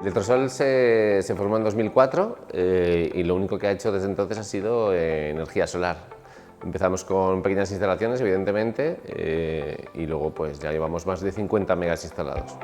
Electrosol se formó en 2004 y lo único que ha hecho desde entonces ha sido energía solar. Empezamos con pequeñas instalaciones, evidentemente, y luego pues ya llevamos más de 50 megas instalados.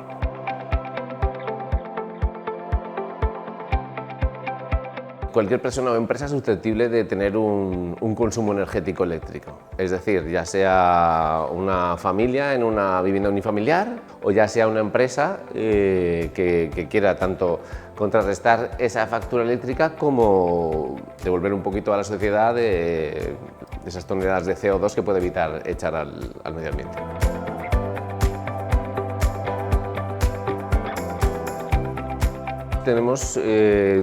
Cualquier persona o empresa es susceptible de tener un consumo energético eléctrico. Es decir, ya sea una familia en una vivienda unifamiliar o ya sea una empresa que quiera tanto contrarrestar esa factura eléctrica como devolver un poquito a la sociedad de esas toneladas de CO2 que puede evitar echar al medio ambiente. Tenemos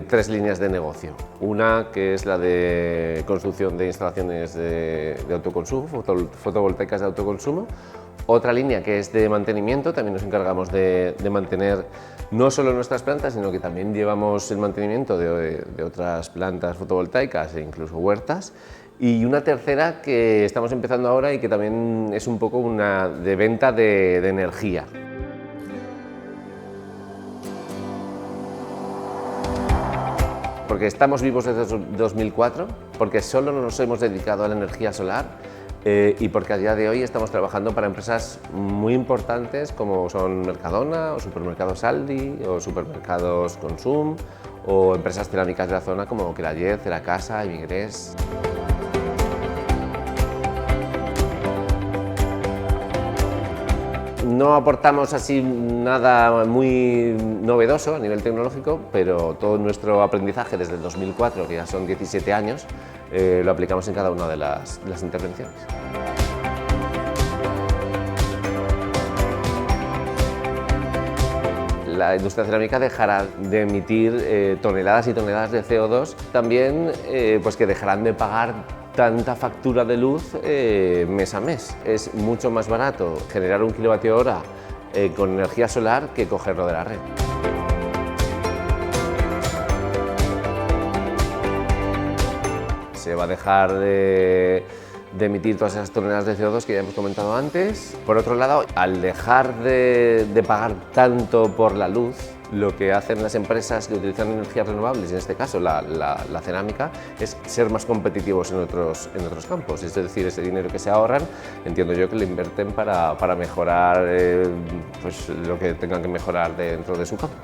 tres líneas de negocio. Una que es la de construcción de instalaciones de autoconsumo, fotovoltaicas de autoconsumo. Otra línea que es de mantenimiento, también nos encargamos de mantener no solo nuestras plantas, sino que también llevamos el mantenimiento de otras plantas fotovoltaicas e incluso huertas. Y una tercera que estamos empezando ahora y que también es un poco una de venta de energía. Porque estamos vivos desde 2004, porque solo nos hemos dedicado a la energía solar y porque a día de hoy estamos trabajando para empresas muy importantes como son Mercadona o Supermercados Aldi o Supermercados Consum o empresas cerámicas de la zona como Querallet, Ceracasa y Migrés. No aportamos así nada muy novedoso a nivel tecnológico, pero todo nuestro aprendizaje desde el 2004, que ya son 17 años, lo aplicamos en cada una de las intervenciones. La industria cerámica dejará de emitir toneladas y toneladas de CO2, también pues que dejarán de pagar tanta factura de luz mes a mes. Es mucho más barato generar 1 kWh con energía solar que cogerlo de la red. Se va a dejar de emitir todas esas toneladas de CO2 que ya hemos comentado antes. Por otro lado, al dejar de pagar tanto por la luz, lo que hacen las empresas que utilizan energías renovables, en este caso la cerámica, es ser más competitivos en otros campos. Es decir, ese dinero que se ahorran, entiendo yo que lo invierten para mejorar pues, lo que tengan que mejorar dentro de su campo.